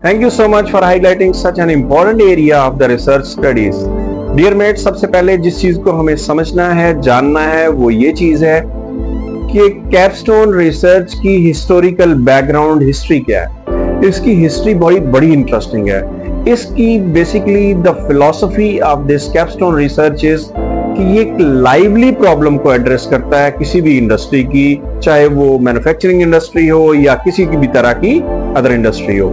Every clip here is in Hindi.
Thank you so much for highlighting such an important area of the research studies. Dear mates, सबसे पहले जिस चीज को हमें समझना है, जानना है, वो ये चीज है कि कैपस्टोन रिसर्च की हिस्टोरिकल बैकग्राउंड हिस्ट्री क्या है। इसकी हिस्ट्री बड़ी इंटरेस्टिंग है। इसकी basically the philosophy of this capstone research is कि ये एक लाइवली प्रॉब्लम को एड्रेस करता है किसी भी इंडस्ट्री की, चाहे वो मैन्युफैक्चरिंग इंडस्ट्री हो या किसी की भी तरह की अदर इंडस्ट्री हो।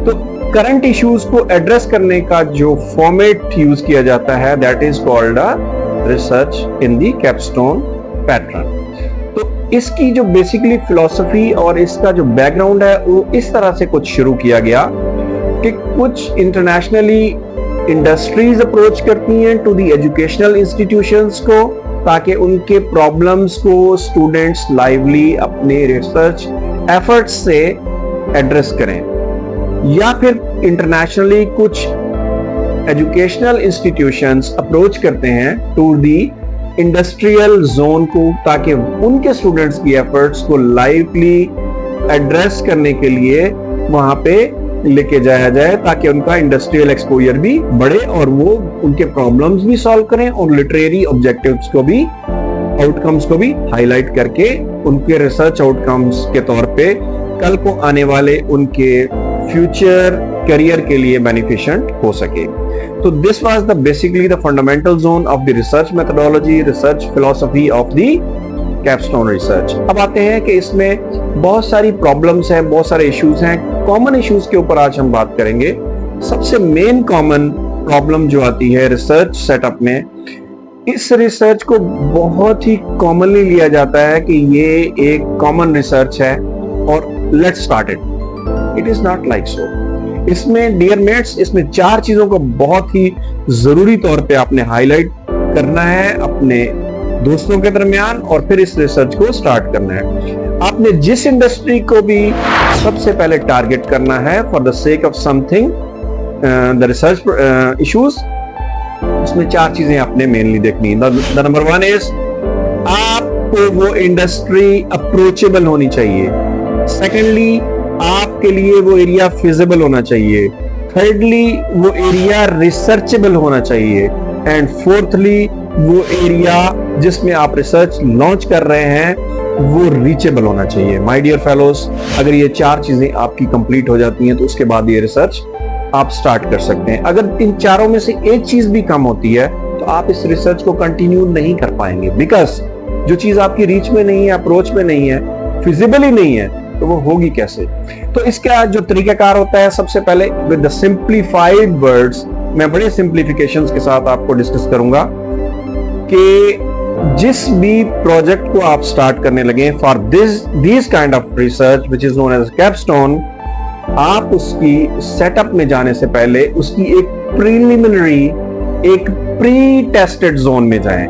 तो करंट इश्यूज को एड्रेस करने का जो फॉर्मेट यूज किया जाता है that is called a research in the capstone pattern. तो इसकी जो बेसिकली फिलॉसफी और इसका जो बैकग्राउंड है वो इस तरह से कुछ शुरू किया गया कि कुछ इंटरनेशनली इंडस्ट्रीज अप्रोच करती हैं टू द एजुकेशनल इंस्टीट्यूशंस को, ताकि उनके प्रॉब्लम्स को स्टूडेंट्स लाइवली अपने रिसर्च एफर्ट्स से एड्रेस करें, या फिर इंटरनेशनली कुछ एजुकेशनल इंस्टीट्यूशंस अप्रोच करते हैं टू दी इंडस्ट्रियल जोन को, ताकि उनके स्टूडेंट्स की एफर्ट्स को लाइवली एड्रेस करने के लिए वहां पे लेके जाया जाए, ताकि उनका इंडस्ट्रियल एक्सपोजर भी बढ़े और वो उनके प्रॉब्लम्स भी सॉल्व करें और लिटरेरी ऑब्जेक्टिव्स को भी, आउटकम्स को भी हाईलाइट करके उनके रिसर्च आउटकम्स के तौर पे कल को आने वाले उनके फ्यूचर करियर के लिए बेनिफिशिएंट हो सके। तो this was the basically the fundamental zone of the research methodology, research philosophy of the capstone research. अब आते हैं कि इसमें बहुत सारी प्रॉब्लम्स हैं, बहुत सारे इश्यूज हैं। कॉमन इश्यूज के ऊपर आज हम बात करेंगे। सबसे मेन कॉमन प्रॉब्लम जो आती है रिसर्च सेटअप में, इस रिसर्च को बहुत ही कॉमनली लिया जाता है कि ये एक कॉमन रिसर्च है और let's start it is not like so. इसमें डियर मेट्स, इसमें चार चीजों को बहुत ही जरूरी तौर पे आपने हाईलाइट करना है अपने दोस्तों के दरमियान और फिर इस रिसर्च को स्टार्ट करना है। आपने जिस इंडस्ट्री को भी सबसे पहले टारगेट करना है for the sake of something the research issues, उसमें चार चीजें आपने मेनली देखनी है। द नंबर वन इज आपको वो इंडस्ट्री अप्रोचेबल होनी चाहिए। सेकेंडली, आपके लिए वो एरिया फिजिबल होना चाहिए। थर्डली, वो एरिया रिसर्चेबल होना चाहिए। एंड फोर्थली, वो एरिया जिसमें आप रिसर्च लॉन्च कर रहे हैं वो रीचेबल होना चाहिए। माय डियर फेलोज, अगर ये चार चीजें आपकी कंप्लीट हो जाती हैं तो उसके बाद ये रिसर्च आप स्टार्ट कर सकते हैं। अगर इन चारों में से एक चीज भी कम होती है तो आप इस रिसर्च को कंटिन्यू नहीं कर पाएंगे, बिकॉज जो चीज आपकी रीच में नहीं है, अप्रोच में नहीं है, फिजिबल ही नहीं है, तो वो होगी कैसे। तो इसका जो तरीकाकार होता है, सबसे पहले विद द सिंप्लीफाइड वर्ड्स, मैं बड़े सिंप्लीफिकेशंस के साथ आपको डिस्कस करूंगा कि जिस भी प्रोजेक्ट को आप स्टार्ट करने लगे for this kind of research which is known as capstone, आप उसकी सेटअप में जाने से पहले उसकी एक प्रीलिमिनरी, एक प्री टेस्टेड जोन में जाएं।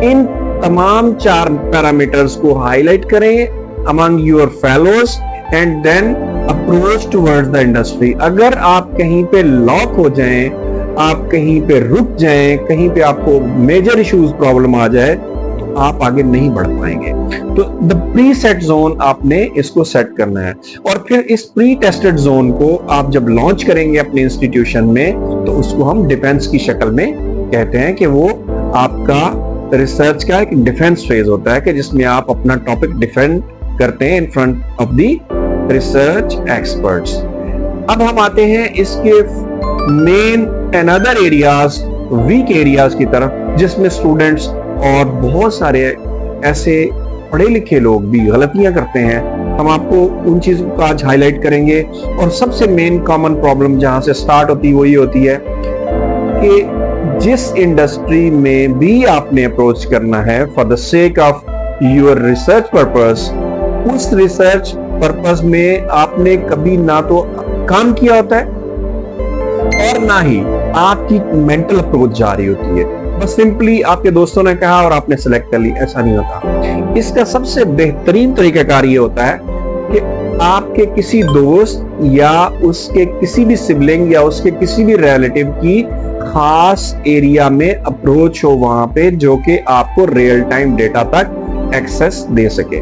इन तमाम चार पैरामीटर्स को हाईलाइट करें among your fellows and then approach towards the industry। अगर आप कहीं पे लॉक हो जाएं, आप कहीं पे रुक जाएं, कहीं पे आपको मेजर इश्यूज प्रॉब्लम आ जाए तो आप आगे नहीं बढ़ पाएंगे। तो द प्री सेट जोन आपने इसको सेट करना है और फिर इस प्री टेस्टेड जोन को आप जब लॉन्च करेंगे अपने इंस्टीट्यूशन में तो उसको हम डिफेंस की शक्ल में कहते हैं कि वो आपका रिसर्च का एक डिफेंस फेज होता है कि जिसमें आप अपना टॉपिक डिफेंड करते हैं in front of the research experts. अब हम आते हैं इसके main and other areas, weak areas की तरफ, जिसमें स्टूडेंट्स और बहुत सारे ऐसे पढ़े लिखे लोग भी गलतियां करते हैं। हम आपको उन चीजों को आज हाईलाइट करेंगे और सबसे मेन कॉमन प्रॉब्लम जहां से स्टार्ट होती है वो ये होती है कि जिस इंडस्ट्री में भी आपने अप्रोच करना है for the sake of your research purpose, उस रिसर्च पर्पस में आपने कभी ना तो काम किया होता है और ना ही आपकी मेंटल अप्रोच जा रही होती है। बस सिंपली आपके दोस्तों ने कहा और आपने सेलेक्ट कर ली, ऐसा नहीं होता। इसका सबसे बेहतरीन तरीकाकार ये होता है कि आपके किसी दोस्त या उसके किसी भी सिबलिंग या उसके किसी भी रिलेटिव की खास एरिया में अप्रोच हो वहां पे, जो कि आपको रियल टाइम डेटा तक एक्सेस दे सके।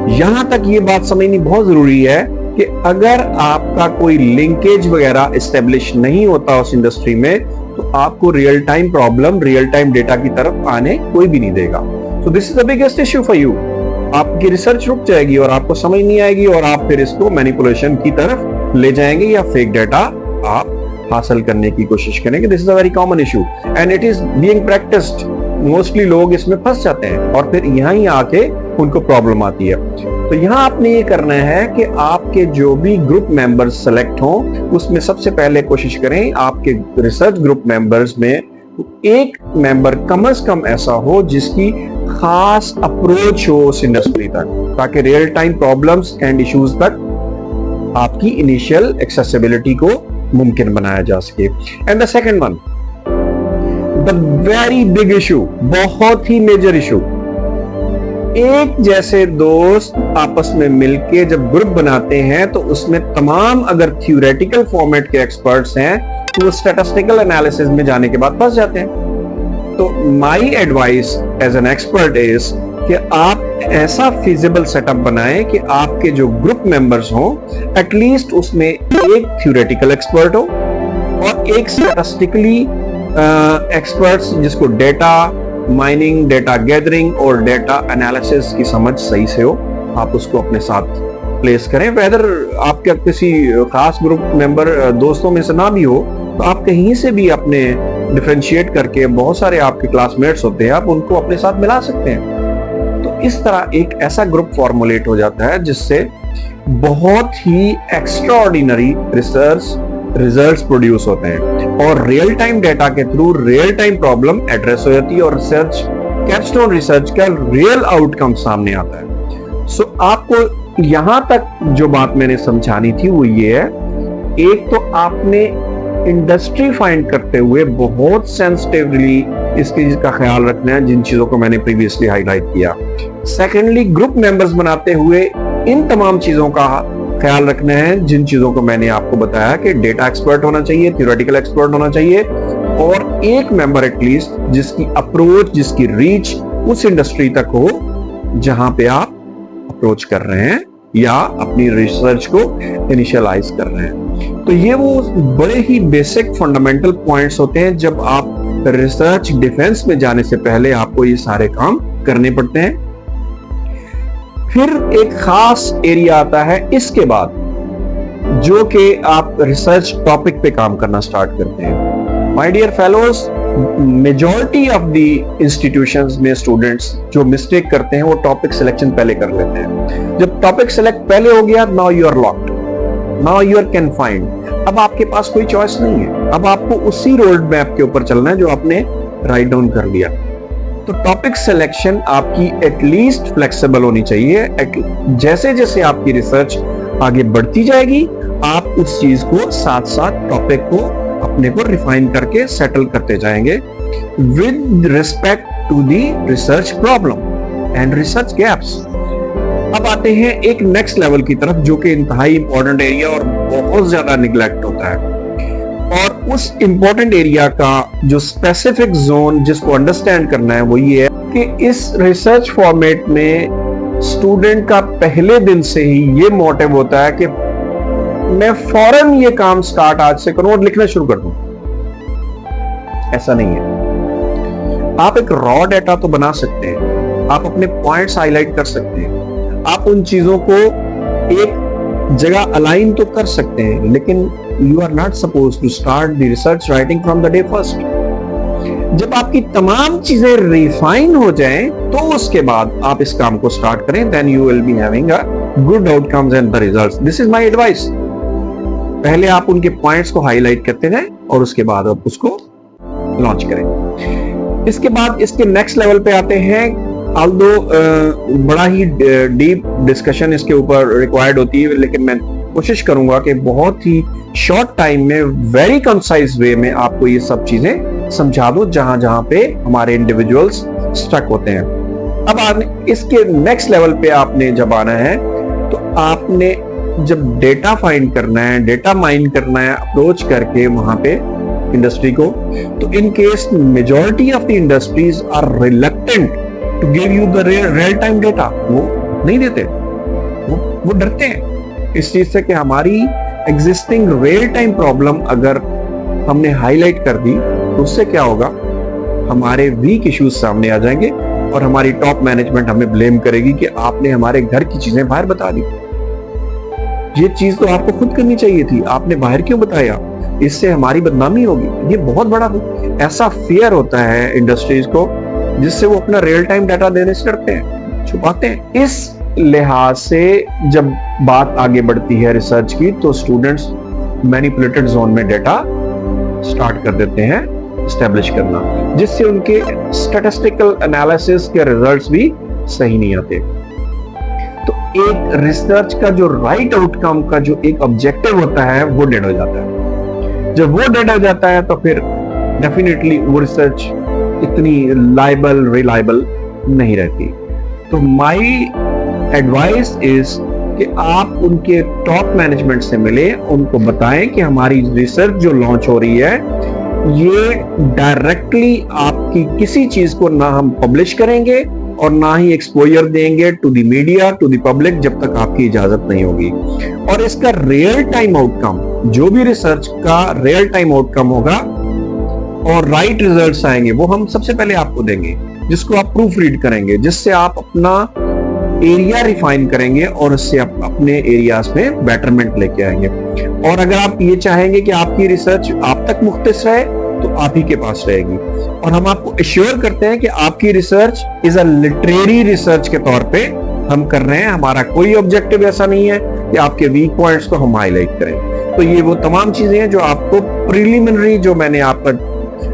यहां तक ये बात समझनी बहुत जरूरी है कि अगर आपका कोई लिंकेज वगैरह एस्टेब्लिश नहीं होता उस इंडस्ट्री में, तो आपको real time problem, real time data की तरफ आने कोई भी नहीं देगा। So this is the biggest issue for you. आपकी रिसर्च रुक जाएगी और आपको समझ नहीं आएगी और आप फिर इसको मैनिपुलेशन की तरफ ले जाएंगे या फेक डाटा आप हासिल करने की कोशिश करेंगे। This is a very common issue and it is being practised. Mostly लोग इसमें फंस जाते हैं और फिर यहां ही आके उनको प्रॉब्लम आती है। तो यहां आपने ये करना है कि आपके जो भी ग्रुप मेंबर्स सेलेक्ट हों, उसमें सबसे पहले कोशिश करें आपके रिसर्च ग्रुप मेंबर्स में एक मेंबर कम से कम ऐसा हो जिसकी खास अप्रोच हो उस इंडस्ट्री तक, ताकि real time problems and issues तक आपकी इनिशियल एक्सेसिबिलिटी को मुमकिन बनाया जा सके। And the second one, the very big issue, बहुत ही मेजर इशू, एक जैसे दोस्त आपस में मिलके जब ग्रुप बनाते हैं तो उसमें तमाम अगर थ्योरेटिकल फॉर्मेट के एक्सपर्ट्स हैं तो वो स्टैटिस्टिकल एनालिसिस में जाने के बाद फंस जाते हैं। तो my advice as an expert is कि आप ऐसा फिजिबल सेटअप बनाएं कि आपके जो ग्रुप मेंबर्स हों एटलीस्ट उसमें एक थ्योरेटिकल एक्सपर्ट हो और एक स्टैटिस्टिकली एक्सपर्ट्स जिसको डेटा माइनिंग, डेटा गैदरिंग और डेटा एनालिसिस की समझ सही से हो, आप उसको अपने साथ प्लेस करें। वेदर आपके किसी खास ग्रुप मेंबर दोस्तों में से ना भी हो तो आप कहीं से भी अपने डिफरेंशिएट करके, बहुत सारे आपके क्लासमेट्स होते हैं, आप उनको अपने साथ मिला सकते हैं। तो इस तरह एक ऐसा ग्रुप फॉर्मुलेट हो जाता है जिससे बहुत ही एक्स्ट्राऑर्डिनरी रिजल्ट्स प्रोड्यूस होते हैं और रियल टाइम डेटा के through real time problem address हो जाती है और रिसर्च, कैपस्टोन रिसर्च का रियल आउटकम सामने आता है। सो आपको यहां तक जो बात मैंने समझानी थी वो ये है, एक तो आपने इंडस्ट्री फाइंड करते हुए बहुत सेंसिटिवली इस चीज का ख्याल रखना है जिन चीजों को मैंने प्रीवियसली हाईलाइट किया। सेकेंडली, ग्रुप मेंबर्स बनाते हुए इन तमाम चीजों का ख्याल रखना है जिन चीजों को मैंने आपको बताया कि डेटा एक्सपर्ट होना चाहिए, थ्योरेटिकल एक्सपर्ट होना चाहिए और एक मेंबर एटलीस्ट जिसकी अप्रोच, जिसकी रीच उस इंडस्ट्री तक हो जहां पे आप अप्रोच कर रहे हैं या अपनी रिसर्च को इनिशियलाइज कर रहे हैं। तो ये वो बड़े ही बेसिक फंडामेंटल पॉइंट्स होते हैं जब आप रिसर्च डिफेंस में जाने से पहले आपको ये सारे काम करने पड़ते हैं। फिर एक खास एरिया आता है इसके बाद जो कि आप रिसर्च टॉपिक पे काम करना स्टार्ट करते हैं। My dear fellows, majority of the institutions में स्टूडेंट्स जो मिस्टेक करते हैं वो टॉपिक सिलेक्शन पहले कर लेते हैं। जब टॉपिक सिलेक्ट पहले हो गया, now you are locked, now you are confined. अब आपके पास कोई चॉइस नहीं है, अब आपको उसी रोड मैप के ऊपर चलना है जो आपने राइट डाउन कर लिया। तो टॉपिक सिलेक्शन आपकी एटलीस्ट फ्लेक्सिबल होनी चाहिए। जैसे जैसे आपकी रिसर्च आगे बढ़ती जाएगी आप उस चीज को साथ साथ टॉपिक को अपने को रिफाइन करके सेटल करते जाएंगे with respect to the research problem and research gaps. अब आते हैं एक नेक्स्ट लेवल की तरफ जो कि इंतहाई इंपॉर्टेंट एरिया और बहुत ज्यादा निगलेक्ट होता है, और उस इंपॉर्टेंट एरिया का जो स्पेसिफिक जोन जिसको अंडरस्टैंड करना है वो ये है कि इस रिसर्च फॉर्मेट में स्टूडेंट का पहले दिन से ही ये मोटिव होता है कि मैं फौरन ये काम स्टार्ट आज से करूं और लिखना शुरू कर दूं। ऐसा नहीं है। आप एक रॉ डेटा तो बना सकते हैं, आप अपने पॉइंट्स हाईलाइट कर सकते हैं, आप उन चीजों को एक जगह अलाइन तो कर सकते हैं, लेकिन you are not suppose to start the research writing from the day first. जब आपकी तमाम चीजें रिफाइन हो जाएं तो उसके बाद आप इस काम को स्टार्ट करें, then you will be having a good outcomes and the results. This is my advice. पहले आप उनके पॉइंट्स को हाईलाइट करते जाएं और उसके बाद आप उसको लॉन्च करें। इसके बाद इसके नेक्स्ट लेवल पे आते हैं। ऑल्दो बड़ा ही डीप डिस्कशन इसके ऊपर रिक्वायर्ड होती है, लेकिन मैं कोशिश करूंगा कि बहुत ही शॉर्ट टाइम में वेरी कंसाइज वे में आपको ये सब चीजें समझा दूं जहां जहां पे हमारे इंडिविजुअल्स स्टक होते हैं। अब इसके नेक्स्ट लेवल पे आपने जब आना है तो आपने जब डेटा फाइंड करना है, डेटा माइन करना है अप्रोच करके वहां पे इंडस्ट्री को, तो in case majority of the industries are reluctant to give you the real time data, वो नहीं देते, वो डरते हैं इस चीज से कि हमारी एग्जिस्टिंग रियल टाइम प्रॉब्लम अगर हमने हाईलाइट कर दी तो उससे क्या होगा, हमारे वीक इश्यूज सामने आ जाएंगे और हमारी टॉप मैनेजमेंट हमें ब्लेम करेगी कि आपने हमारे घर की चीजें बाहर बता दी। ये चीज तो आपको खुद करनी चाहिए थी, आपने बाहर क्यों बताया, इससे हमारी बदनामी होगी। ये बहुत बड़ा ऐसा फियर होता है इंडस्ट्रीज को, जिससे वो अपना रियल टाइम डाटा देने से डरते हैं, छुपाते हैं। इस लिहाज से जब बात आगे बढ़ती है रिसर्च की, तो स्टूडेंट्स मैनिपुलेटेड जोन में डेटा स्टार्ट कर देते हैं एस्टेब्लिश करना, जिससे उनके स्टैटिस्टिकल एनालिसिस के रिजल्ट्स भी सही नहीं आते। तो एक रिसर्च का जो राइट आउटकम का जो एक ऑब्जेक्टिव होता है वो डेड हो जाता है। जब वो डेड हो जाता है तो फिर डेफिनेटली वो रिसर्च इतनी लायबल रिलायबल नहीं रहती। तो माय एडवाइस इज कि आप उनके टॉप मैनेजमेंट से मिले, उनको बताएं कि हमारी रिसर्च जो लॉन्च हो रही है ये डायरेक्टली आपकी किसी चीज को ना हम पब्लिश करेंगे और ना ही एक्सपोजर देंगे to the media, to the public, जब तक आपकी इजाजत नहीं होगी। और इसका रियल टाइम आउटकम, जो भी रिसर्च का रियल टाइम आउटकम होगा और राइट रिजल्ट्स आएंगे, वो हम सबसे पहले आपको देंगे, जिसको आप प्रूफ रीड करेंगे, जिससे आप अपना एरिया रिफाइन करेंगे और उससे आप अपने एरियाज में बेटरमेंट लेके आएंगे। और अगर आप ये चाहेंगे कि आपकी रिसर्च आप तक मुख्तस रहे तो आप ही के पास रहेगी। और हम आपको एश्योर करते हैं कि आपकी research is a literary research के तौर पे हम कर रहे हैं। हमारा कोई ऑब्जेक्टिव ऐसा नहीं है कि आपके वीक पॉइंट्स को हम हाईलाइट करें। तो ये वो तमाम चीजें हैं जो आपको प्रिलिमिनरी, जो मैंने आपका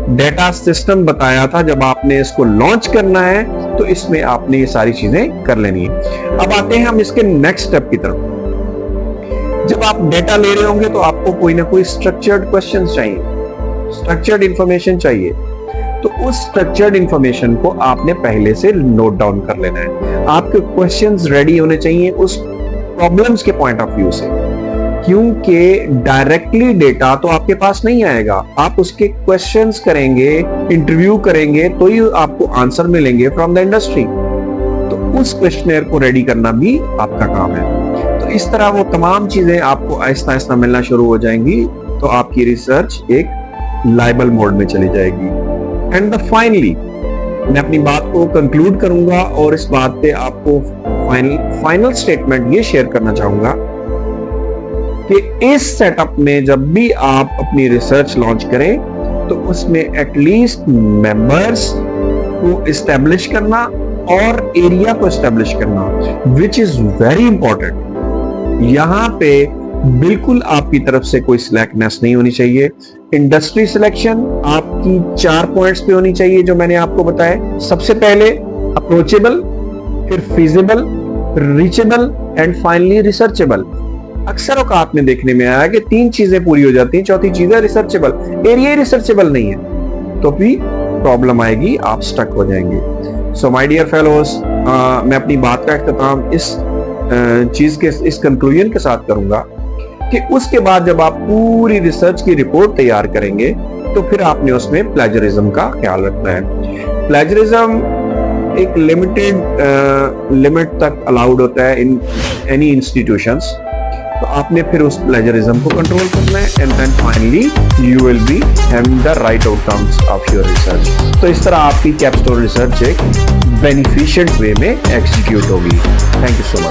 डेटा सिस्टम बताया था, जब आपने इसको लॉन्च करना है तो इसमें आपने ये सारी चीजें कर लेनी है। अब आते हैं हम इसके नेक्स्ट स्टेप की तरफ। जब आप डेटा ले रहे होंगे तो आपको कोई ना कोई स्ट्रक्चर्ड क्वेश्चंस चाहिए, स्ट्रक्चर्ड इंफॉर्मेशन चाहिए। तो उस स्ट्रक्चर्ड इंफॉर्मेशन को आपने पहले से नोट डाउन कर लेना है। आपके क्वेश्चंस रेडी होने चाहिए उस प्रॉब्लम्स के पॉइंट ऑफ व्यू से, क्योंकि डायरेक्टली डेटा तो आपके पास नहीं आएगा। आप उसके क्वेश्चंस करेंगे, इंटरव्यू करेंगे, तो ही आपको आंसर मिलेंगे फ्रॉम द इंडस्ट्री। तो उस क्वेश्चनर को रेडी करना भी आपका काम है। तो इस तरह वो तमाम चीजें आपको आहिस्ता आहिस्ता मिलना शुरू हो जाएंगी, तो आपकी रिसर्च एक लायबल मोड में चली जाएगी। एंड फाइनली मैं अपनी बात को कंक्लूड करूंगा और इस बात पे आपको फाइनल स्टेटमेंट ये शेयर करना चाहूंगा कि इस सेटअप में जब भी आप अपनी रिसर्च लॉन्च करें तो उसमें एटलीस्ट मेंबर्स को एस्टेब्लिश करना और एरिया को एस्टेब्लिश करना, विच इज वेरी इंपॉर्टेंट। यहां पे बिल्कुल आपकी तरफ से कोई स्लैकनेस नहीं होनी चाहिए। इंडस्ट्री सिलेक्शन आपकी 4 पॉइंट्स पे होनी चाहिए जो मैंने आपको बताया। सबसे पहले अप्रोचेबल, फिर feasible, reachable and finally researchable. अक्सर औकात में देखने में आया कि 3 चीजें पूरी हो जाती हैं, चौथी चीज है रिसर्चेबल। एरिया रिसर्चेबल नहीं है तो भी प्रॉब्लम आएगी, आप स्टक हो जाएंगे। सो माय डियर फेलोज, मैं अपनी बात का इख्तिताम इस चीज के, इस कंक्लूजन के साथ करूंगा कि उसके बाद जब आप पूरी रिसर्च की रिपोर्ट तैयार करेंगे तो फिर आपने उसमें प्लेजरिज्म का ख्याल रखना है। प्लेजरिज्म एक लिमिट तक अलाउड होता है इन एनी इंस्टीट्यूशंस, तो आपने फिर उस प्लेजरिज्म को कंट्रोल करना है। And then finally you will be having the right outcomes of your research. तो इस तरह आपकी कैप्स्टोन रिसर्च एक बेनिफिशिएंट वे में एग्जीक्यूट होगी। Thank you so much.